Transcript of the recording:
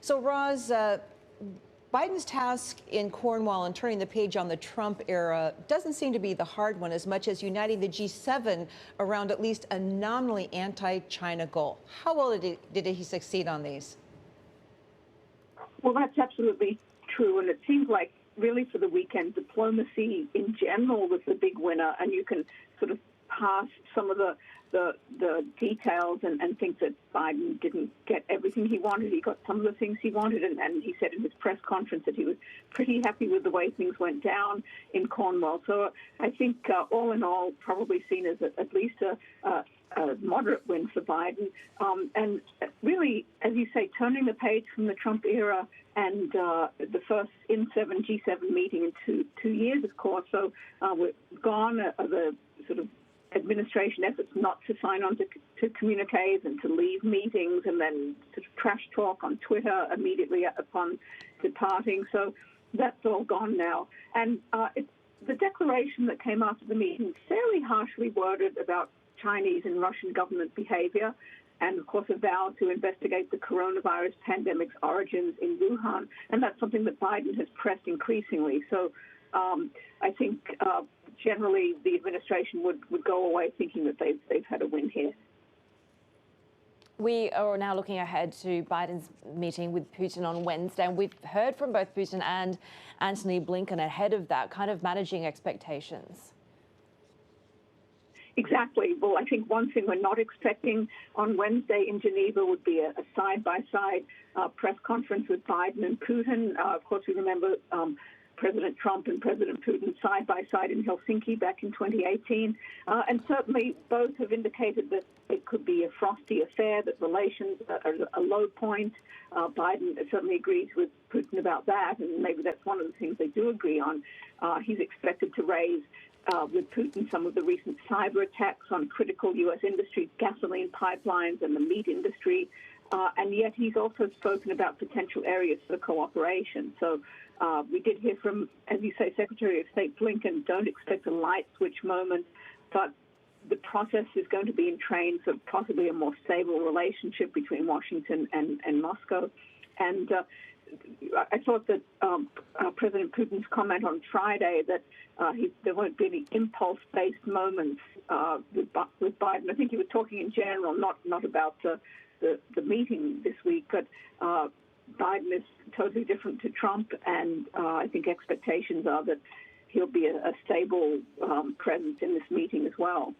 So, Roz, Biden's task in Cornwall and turning the page on the Trump era doesn't seem to be the hard one as much as uniting the G7 around at least a nominally anti-China goal. How well did he succeed on these? Well, that's absolutely true. And it seems like really for the weekend, diplomacy in general was the big winner. And you can sort of pass some of the details and think that Biden didn't get everything he wanted. He got some of the things he wanted, and he said in his press conference that he was pretty happy with the way things went down in Cornwall. So I think all in all, probably seen as at least a moderate win for Biden. And really, as you say, turning the page from the Trump era and the first in-7 G7 meeting in two years, of course. So we're gone the sort of administration efforts not to sign on to communiques and to leave meetings and then sort of trash talk on Twitter immediately upon departing. So that's all gone now. And the declaration that came after the meeting, fairly harshly worded about Chinese and Russian government behavior, and, of course, a vow to investigate the coronavirus pandemic's origins in Wuhan. And that's something that Biden has pressed increasingly. So I think generally the administration would go away thinking that they've had a win here. We are now looking ahead to Biden's meeting with Putin on Wednesday, and we've heard from both Putin and Antony Blinken ahead of that, kind of managing expectations. Exactly. Well, I think one thing we're not expecting on Wednesday in Geneva would be a side-by-side press conference with Biden and Putin. Of course, we remember President Trump and President Putin side-by-side in Helsinki back in 2018. And certainly both have indicated that it could be a frosty affair, that relations are at a low point. Biden certainly agrees with Putin about that, and maybe that's one of the things they do agree on. He's expected to raise with Putin some of the recent cyber attacks on critical U.S. industry, gasoline pipelines and the meat industry. And yet he's also spoken about potential areas for cooperation. So we did hear from, as you say, Secretary of State Blinken, don't expect a light switch moment, but the process is going to be in train for possibly a more stable relationship between Washington and Moscow. And I thought that President Putin's comment on Friday that there won't be any impulse-based moments with Biden. I think he was talking in general, not about the meeting this week, but Biden is totally different to Trump, and I think expectations are that he'll be a stable presence in this meeting as well.